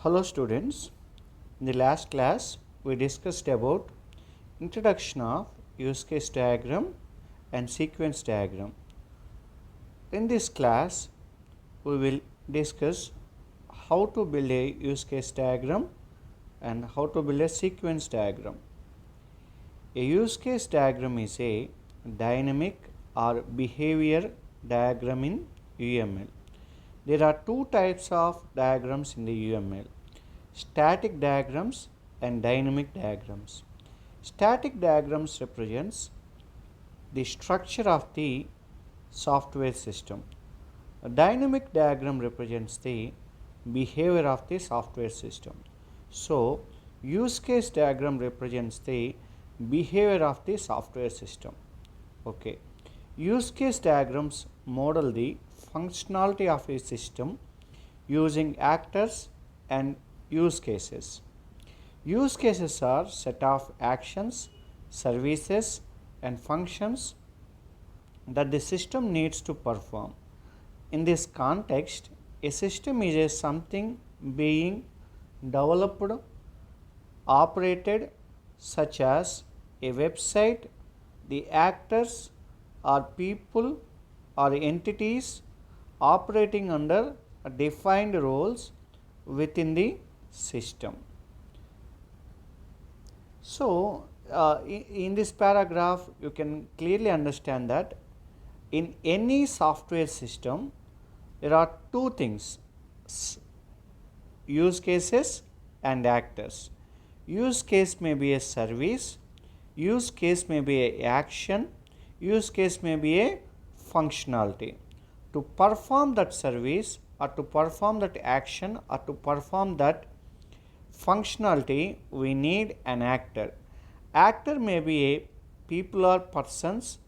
Hello students, in the last class we discussed about introduction of use case diagram and sequence diagram. In this class we will discuss how to build a use case diagram and how to build a sequence diagram. A use case diagram is a dynamic or behavior diagram in UML. There are two types of diagrams in the UML: static diagrams and dynamic diagrams. Static diagrams represents the structure of the software system. A dynamic diagram represents the behavior of the software system. So, use case diagram represents the behavior of the software system. Okay. Use case diagrams model the functionality of a system using actors and use cases. Use cases are set of actions, services and functions that the system needs to perform. In this context, a system is a something being developed, operated, such as a website. The actors are people or entities operating under defined roles within the system. So, in this paragraph, you can clearly understand that in any software system, there are two things: use cases and actors. Use case may be a service, use case may be a action, use case may be a functionality. To perform that service or to perform that action or to perform that functionality, we need an actor. Actor may be a people or persons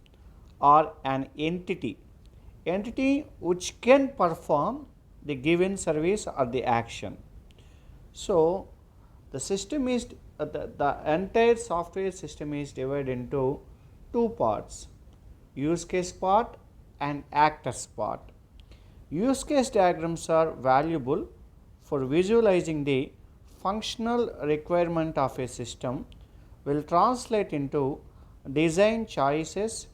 or an entity which can perform the given service or the action. So the system is the entire software system is divided into two parts: use case part and actors part. Use case diagrams are valuable for visualizing the functional requirement of a system, will translate into design choices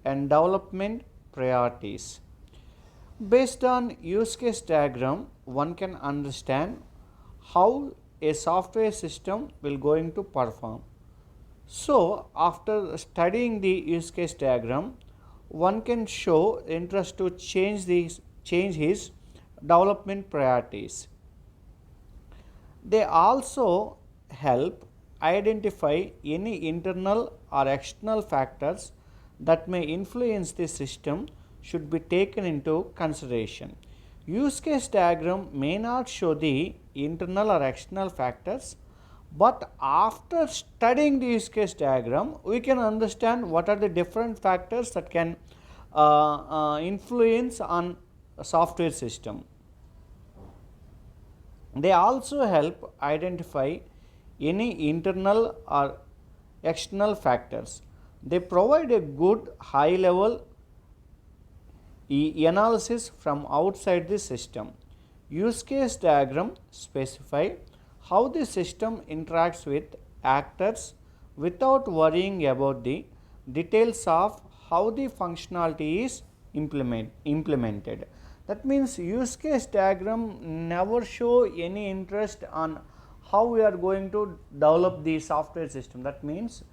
and development priorities. Based on use case diagram, one can understand how a software system will going to perform. So, after studying the use case diagram, one can show interest to change his development priorities. They also help identify any internal or external factors that may influence the system should be taken into consideration. Use case diagram may not show the internal or external factors, but after studying the use case diagram, we can understand what are the different factors that can influence on a software system. They also help identify any internal or external factors. They provide a good high level analysis from outside the system. Use case diagram specify how the system interacts with actors without worrying about the details of how the functionality is implemented. That means use case diagram never show any interest on how we are going to develop the software system. That means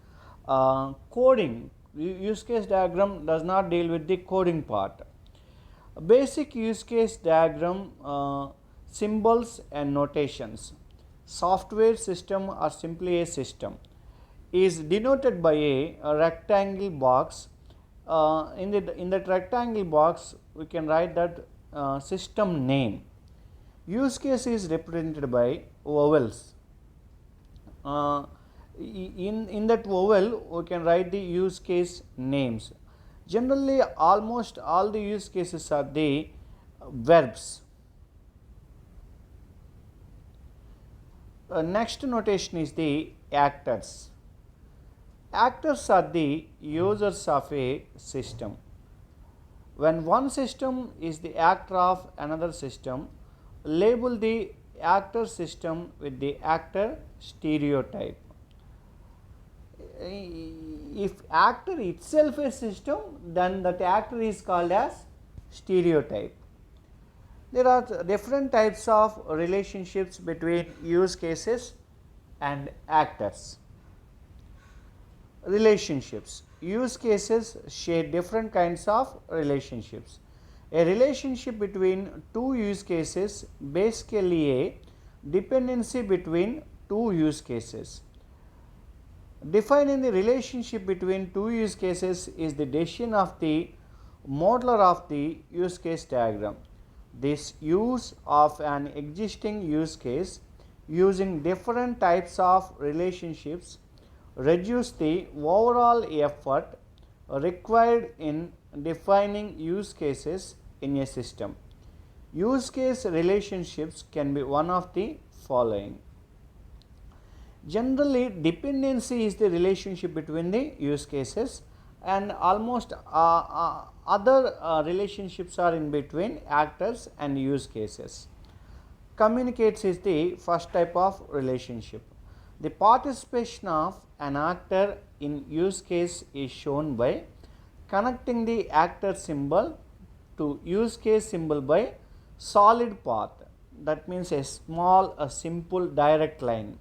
coding. Use case diagram does not deal with the coding part. Basic use case diagram, symbols and notations. Software system or simply a system is denoted by a rectangle box. In that rectangle box, we can write that system name. Use case is represented by vowels. Uh, in that vowel, we can write the use case names. Generally, almost all the use cases are the verbs. Next notation is the actors. Actors are the users of a system. When one system is the actor of another system, label the actor system with the actor stereotype. If actor itself a system, then that actor is called as stereotype. There are different types of relationships between use cases and actors. Relationships. Use cases share different kinds of relationships. A relationship between two use cases basically a dependency between two use cases. Defining the relationship between two use cases is the decision of the modeler of the use case diagram. This use of an existing use case using different types of relationships reduce the overall effort required in defining use cases in a system. Use case relationships can be one of the following. Generally, dependency is the relationship between the use cases, and almost other relationships are in between actors and use cases. Communicates is the first type of relationship. The participation of an actor in use case is shown by connecting the actor symbol to use case symbol by solid path. That means a simple direct line.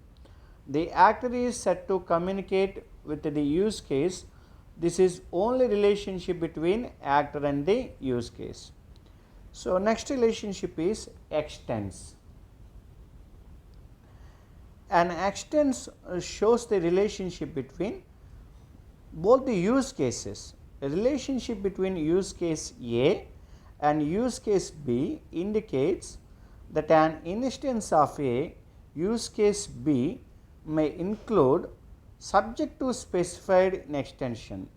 The actor is set to communicate with the use case. This is only relationship between actor and the use case. So next relationship is extends. An extends shows the relationship between both the use cases. A relationship between use case A and use case B indicates that an instance of A use case B may include subject to specified in extension.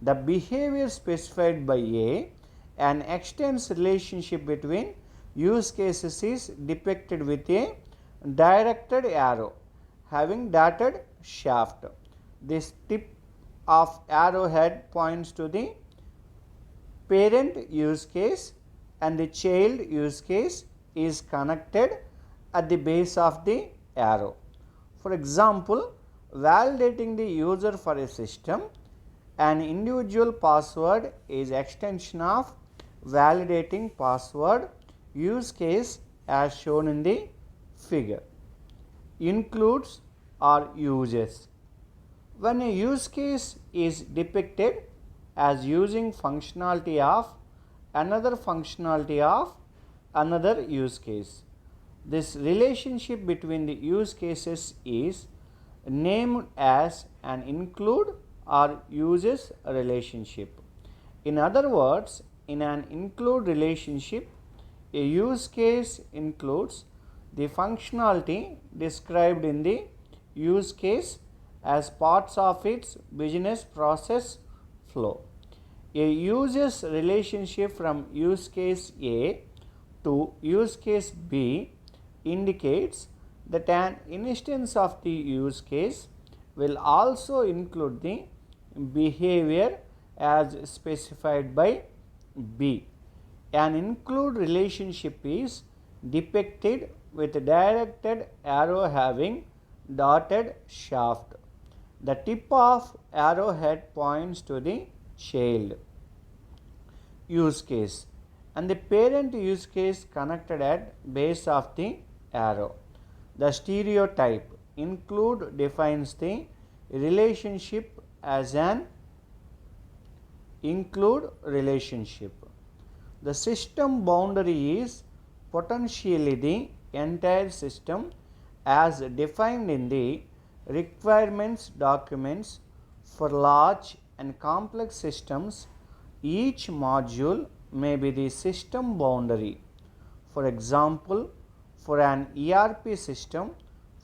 The behavior specified by A, an extends relationship between use cases is depicted with a directed arrow having dotted shaft. This tip of arrowhead points to the parent use case and the child use case is connected at the base of the arrow. For example, validating the user for a system, an individual password is extension of validating password use case as shown in the figure. Includes or uses. When a use case is depicted as using functionality of another use case, this relationship between the use cases is named as an include or uses relationship. In other words, in an include relationship, a use case includes the functionality described in the use case as parts of its business process flow. A uses relationship from use case A to use case B indicates that an instance of the use case will also include the behavior as specified by B. An include relationship is depicted with a directed arrow having dotted shaft. The tip of arrowhead points to the child use case and the parent use case connected at base of the arrow. The stereotype include defines the relationship as an include relationship. The system boundary is potentially the entire system as defined in the requirements documents. For large and complex systems, each module may be the system boundary. For example, for an ERP system,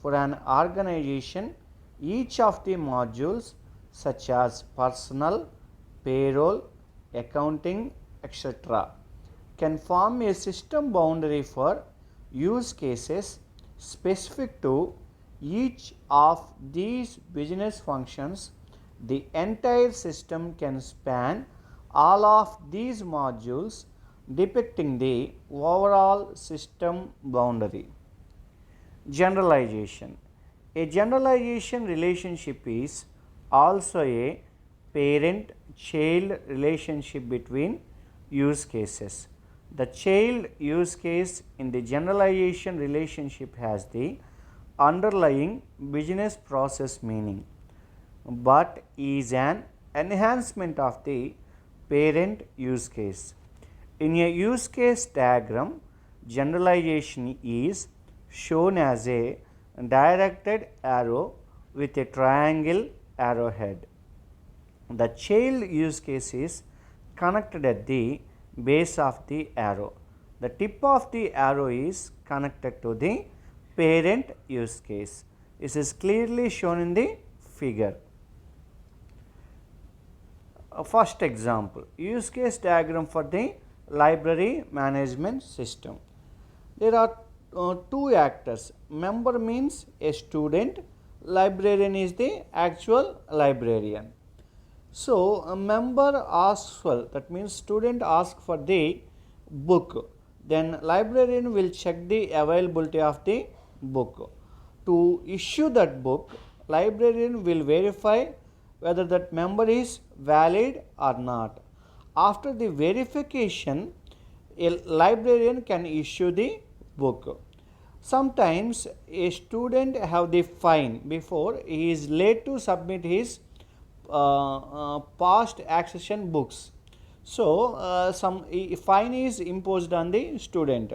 for an organization, each of the modules such as personnel, payroll, accounting, etc. can form a system boundary for use cases specific to each of these business functions. The entire system can span all of these modules, depicting the overall system boundary. Generalization. A generalization relationship is also a parent child relationship between use cases. The child use case in the generalization relationship has the underlying business process meaning, but is an enhancement of the parent use case. In a use case diagram, generalization is shown as a directed arrow with a triangle arrowhead. The child use case is connected at the base of the arrow. The tip of the arrow is connected to the parent use case. This is clearly shown in the figure. First example, use case diagram for the library management system. There are two actors. Member means a student, librarian is the actual librarian. So, a member asks for, that means student asks for the book, then librarian will check the availability of the book. To issue that book, librarian will verify whether that member is valid or not. After the verification, a librarian can issue the book. Sometimes a student have the fine before he is late to submit his past accession books. So, some fine is imposed on the student.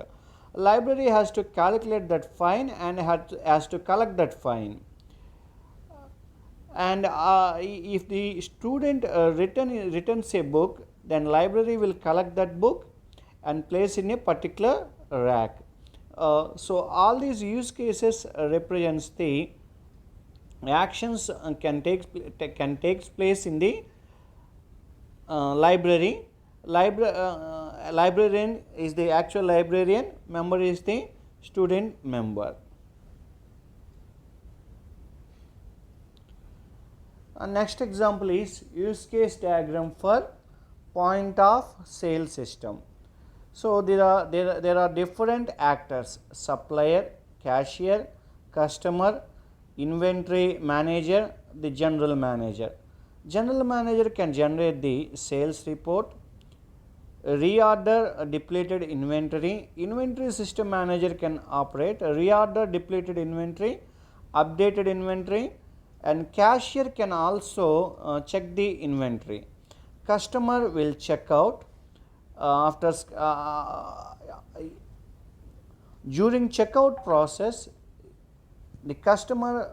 Library has to calculate that fine and has to collect that fine. And if the student returns a book, then library will collect that book and place in a particular rack. So all these use cases represents the actions can take place in the library. Librarian is the actual librarian, member is the student member. Next example is use case diagram for point of sale system. So there are different actors: supplier, cashier, customer, inventory manager, the general manager. General manager can generate the sales report, reorder depleted inventory. Inventory system manager can operate reorder depleted inventory, updated inventory, and cashier can also check the inventory. Customer will check out after during checkout process. The customer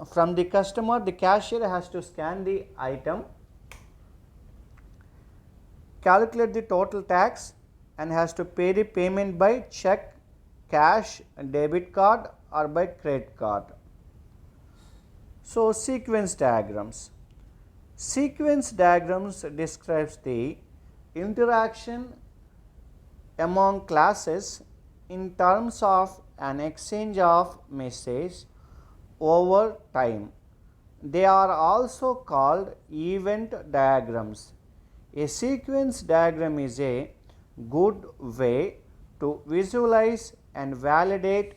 the cashier has to scan the item, calculate the total tax, and has to pay the payment by check, cash, debit card, or by credit card. So sequence diagrams. Sequence diagrams describes the interaction among classes in terms of an exchange of message over time. They are also called event diagrams. A sequence diagram is a good way to visualize and validate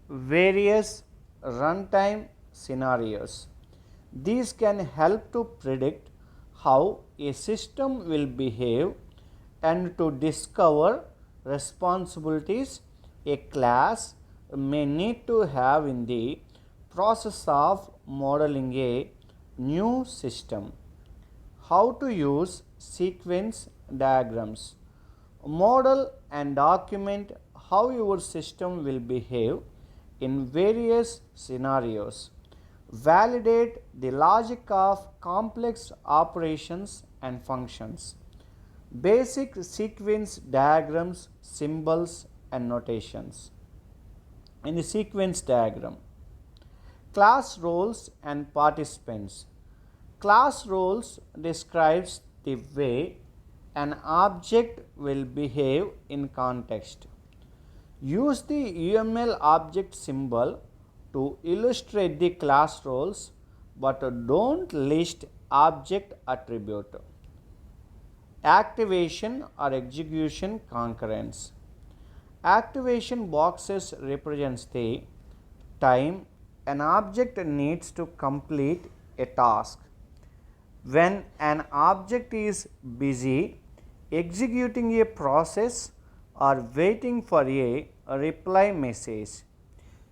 various runtime scenarios. These can help to predict how a system will behave and to discover responsibilities a class may need to have in the process of modeling a new system. How to use sequence diagrams. Model and document how your system will behave in various scenarios. Validate the logic of complex operations and functions. Basic sequence diagrams, symbols, and notations. In the sequence diagram, class roles and participants. Class roles describes the way an object will behave in context. Use the UML object symbol to illustrate the class roles, but don't list object attribute. Activation or execution concurrence. Activation boxes represents the time an object needs to complete a task. When an object is busy executing a process or waiting for a reply message,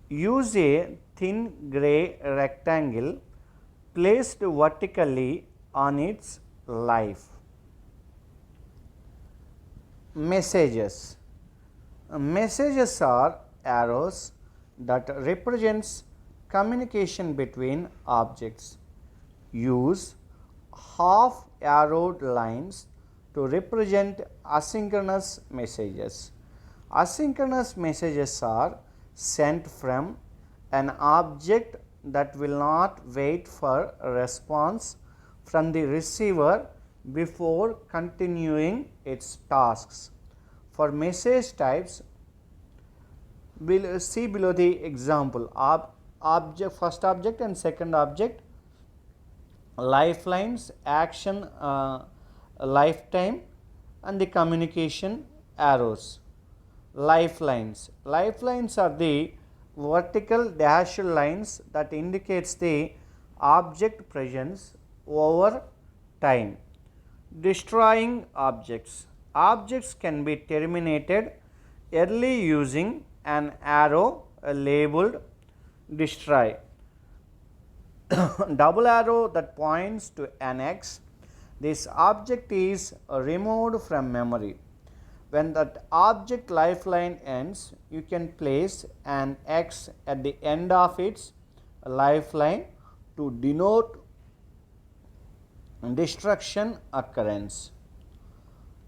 use a thin gray rectangle placed vertically on its life. Messages. Messages are arrows that represents communication between objects. Use half arrowed lines to represent asynchronous messages. Asynchronous messages are sent from an object that will not wait for a response from the receiver before continuing its tasks. For message types, we'll see below the example. Object, first object and second object, lifelines, action, lifetime, and the communication arrows. Lifelines. Lifelines are the vertical dashed lines that indicates the object presence over time. Destroying objects. Objects can be terminated early using an arrow labeled destroy. Double arrow that points to an X. This object is removed from memory. When that object lifeline ends, you can place an X at the end of its lifeline to denote destruction occurrence.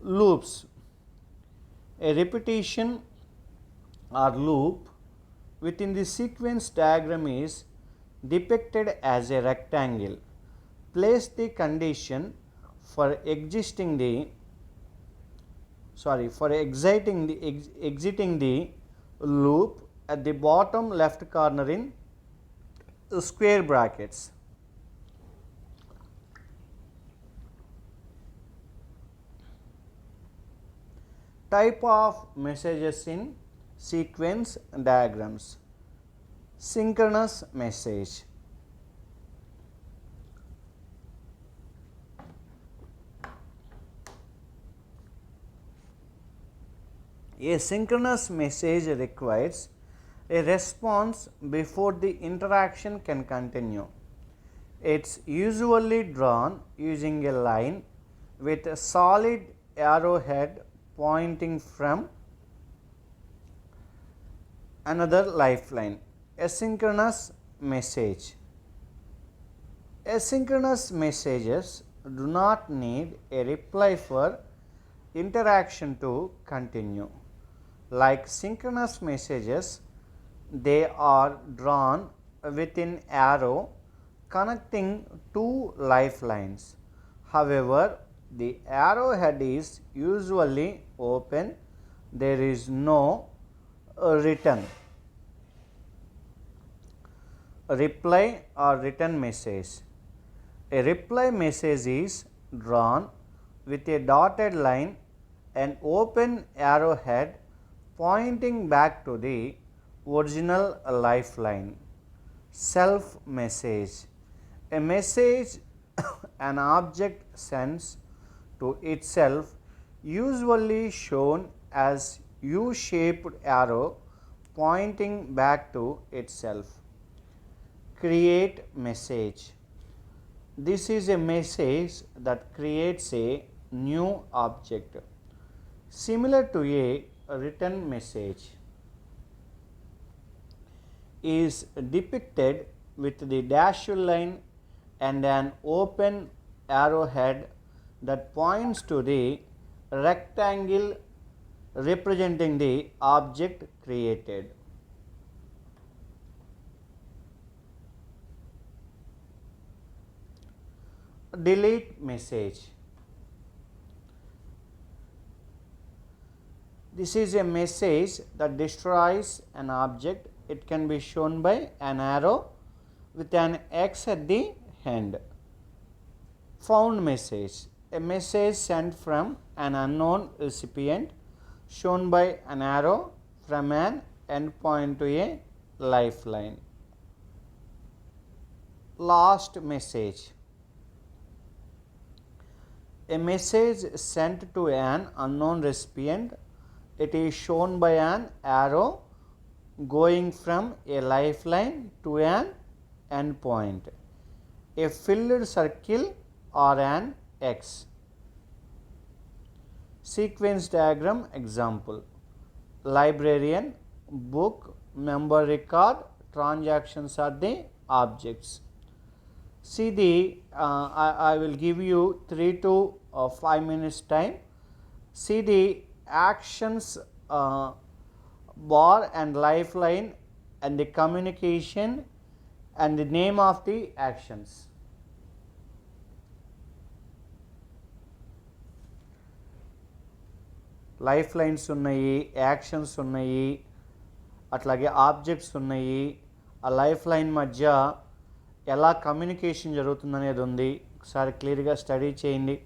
Loops. A repetition or loop within the sequence diagram is depicted as a rectangle. Place the condition for exiting the loop at the bottom left corner in square brackets. Type of messages in sequence diagrams. Synchronous message. A synchronous message requires a response before the interaction can continue. It's usually drawn using a line with a solid arrowhead pointing from another lifeline. Asynchronous message. Asynchronous messages do not need a reply for interaction to continue. Like synchronous messages, they are drawn with an arrow connecting two lifelines. However, the arrowhead is usually open. There is no return. Reply or return message. A reply message is drawn with a dotted line and open arrowhead pointing back to the original lifeline. Self message. A message an object sends to itself, usually shown as U-shaped arrow pointing back to itself. Create message. This is a message that creates a new object, similar to a written message. Is depicted with the dashed line and an open arrowhead that points to the rectangle representing the object created. Delete message. This is a message that destroys an object. It can be shown by an arrow with an X at the end. Found message. A message sent from an unknown recipient, shown by an arrow from an endpoint to a lifeline. last message. A message sent to an unknown recipient. It is shown by an arrow going from a lifeline to an endpoint, a filled circle or an X. Sequence diagram example: librarian, book, member record, transactions are the objects. See the I will give you 3 to 5 minutes time. See the actions bar and lifeline and the communication and the name of the actions. Life lines ఉన్నాయి, actions ఉన్నాయి, అట్లాగే objects ఉన్నాయి. ఆ life line మధ్య ఎలా communication జరుగుతుందనేది ఉంది. ఒకసారి క్లియర్గా స్టడీ చేయండి.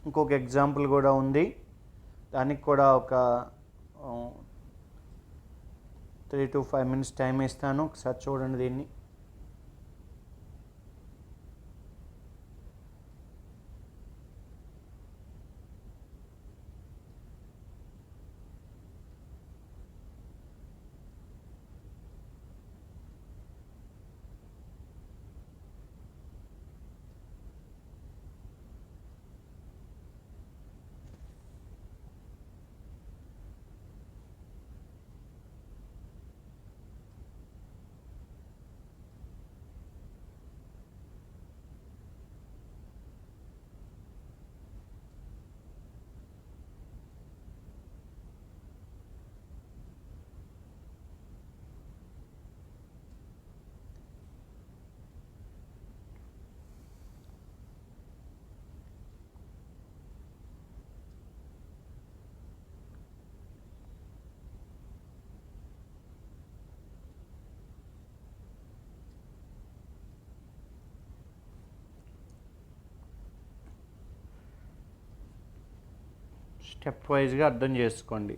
ఇంకొక ఎగ్జాంపుల్ కూడా ఉంది, దానికి కూడా ఒక 3 to 5 minutes టైం ఇస్తాను. ఒకసారి చూడండి దీన్ని. స్టెప్ వైజ్గా అర్థం చేసుకోండి.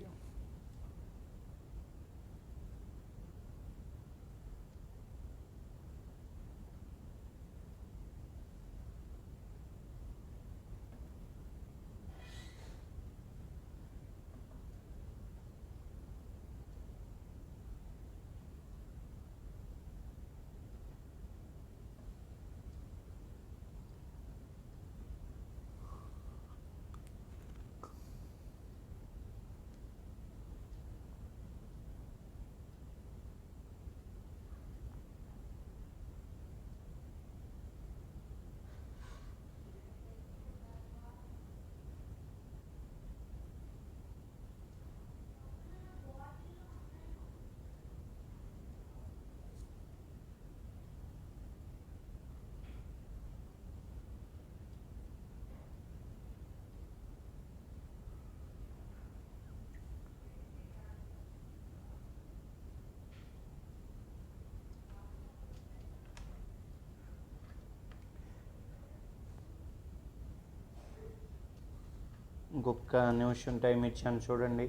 ఇంకొక నిమిషం టైం ఇచ్చాను చూడండి.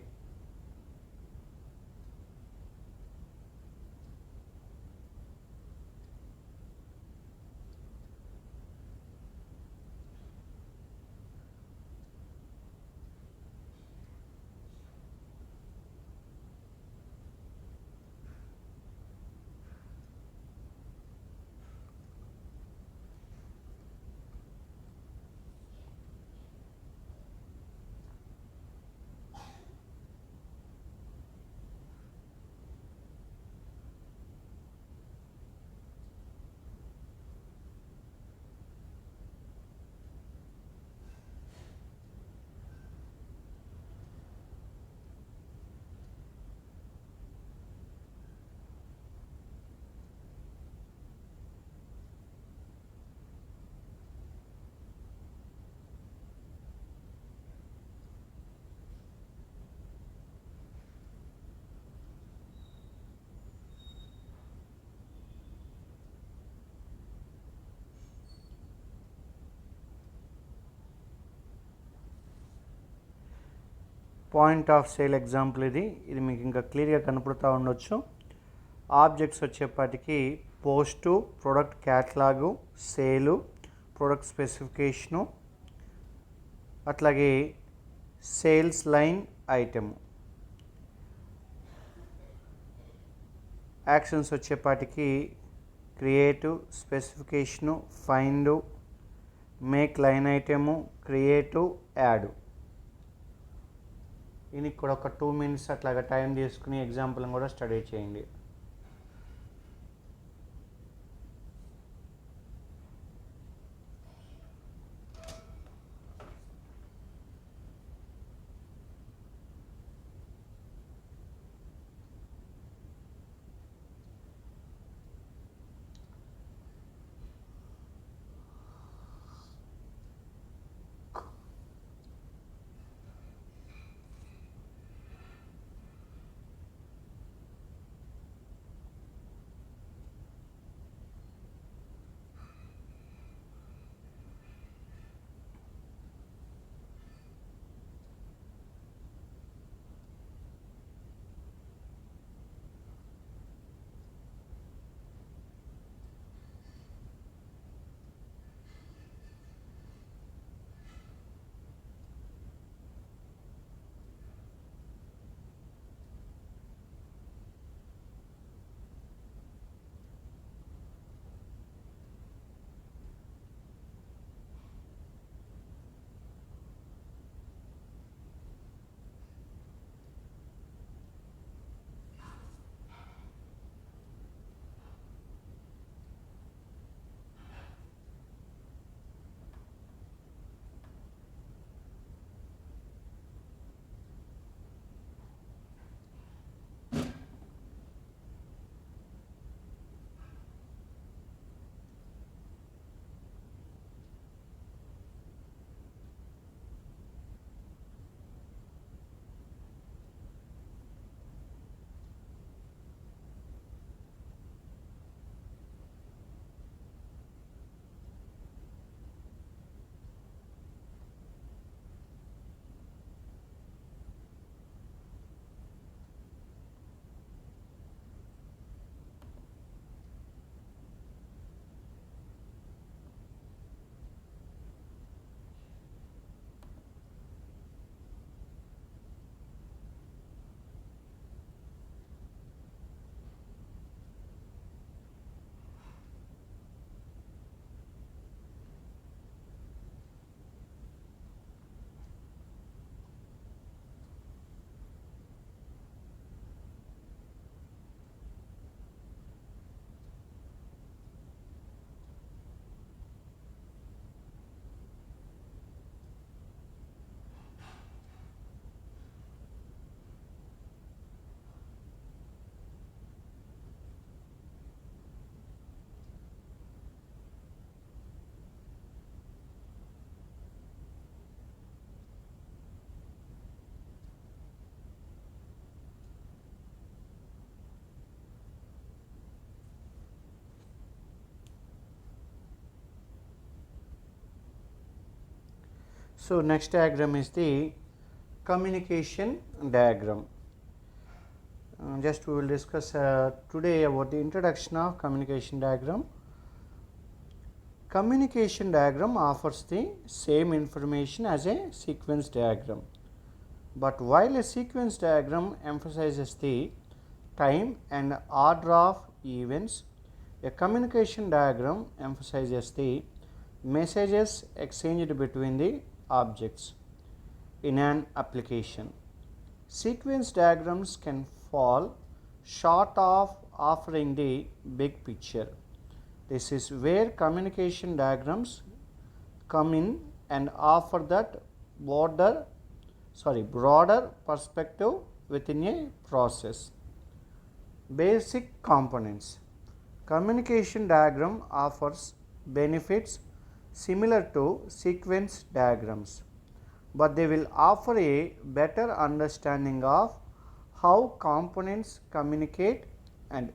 పాయింట్ ఆఫ్ సేల్ ఎగ్జాంపుల్ ఇది మీకు ఇంకా క్లియర్గా కనపడుతూ ఉండొచ్చు. ఆబ్జెక్ట్స్ వచ్చేపాటికి post, product catalogue, sale, product specification, అట్లాగే సేల్స్ లైన్ ఐటెము. యాక్షన్స్ వచ్చేపాటికి create, specification, find, make line item, create, add. దీనికి కూడా ఒక 2 minutes అట్లాగా టైం తీసుకుని ఎగ్జాంపుల్ని కూడా స్టడీ చేయండి. So next diagram is the communication diagram. Just we will discuss today about the introduction of communication diagram. Communication diagram offers the same information as a sequence diagram, but while a sequence diagram emphasizes the time and order of events, a communication diagram emphasizes the messages exchanged between the objects in an application. Sequence diagrams can fall short of offering the big picture. This is where communication diagrams come in and offer that broader perspective within a process. Basic components. Communication diagram offers benefits similar to sequence diagrams, but they will offer a better understanding of how components communicate and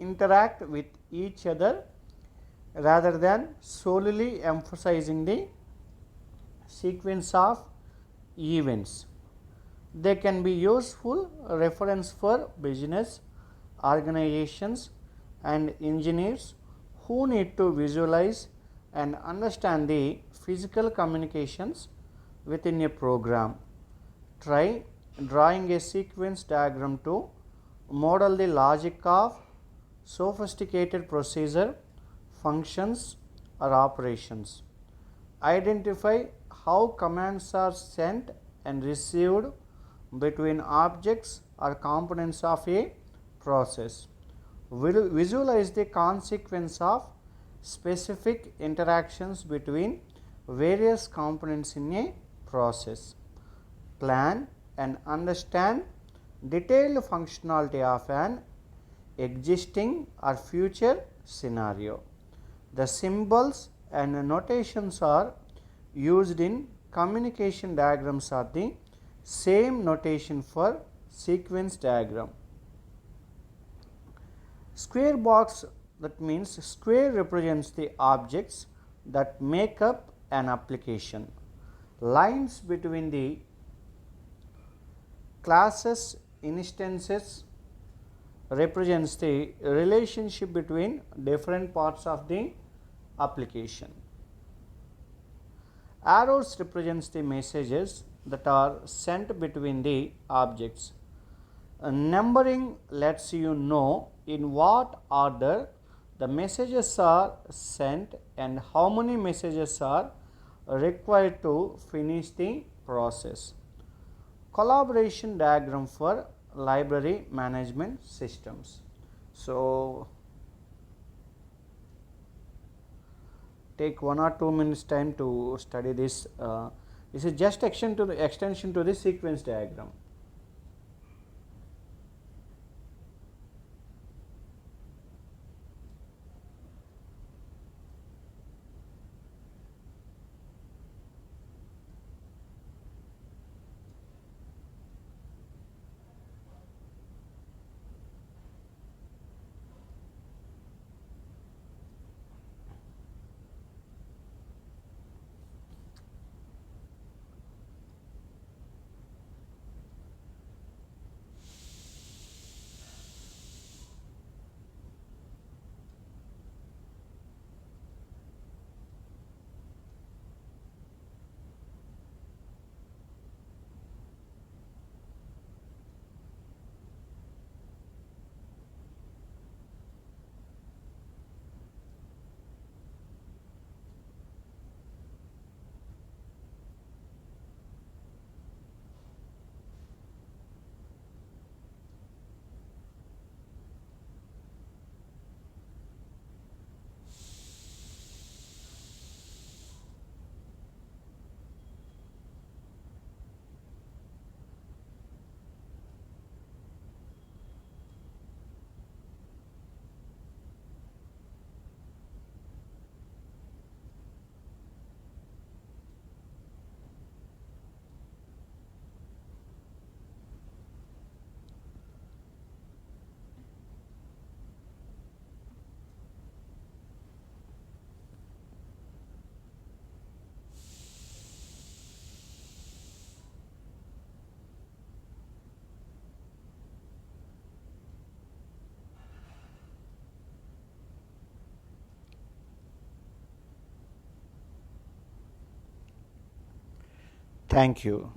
interact with each other rather than solely emphasizing the sequence of events. They can be useful reference for business organizations and engineers who need to visualize and understand the physical communications within a program. Try drawing a sequence diagram to model the logic of sophisticated procedure, functions, or operations. Identify how commands are sent and received between objects or components of a process. Visualize the consequence of specific interactions between various components in a process. Plan and understand detailed functionality of an existing or future scenario. The symbols and notations are used in communication diagrams are the same notation for sequence diagram. Square box, that means square represents the objects that make up an application. Lines between the classes instances represents the relationship between different parts of the application. Arrows represents the messages that are sent between the objects. Numbering lets you know in what order the messages are sent and how many messages are required to finish the process. Collaboration diagram for library management systems. So, take 1 or 2 minutes time to study this. This is just extension to the sequence diagram. Thank you.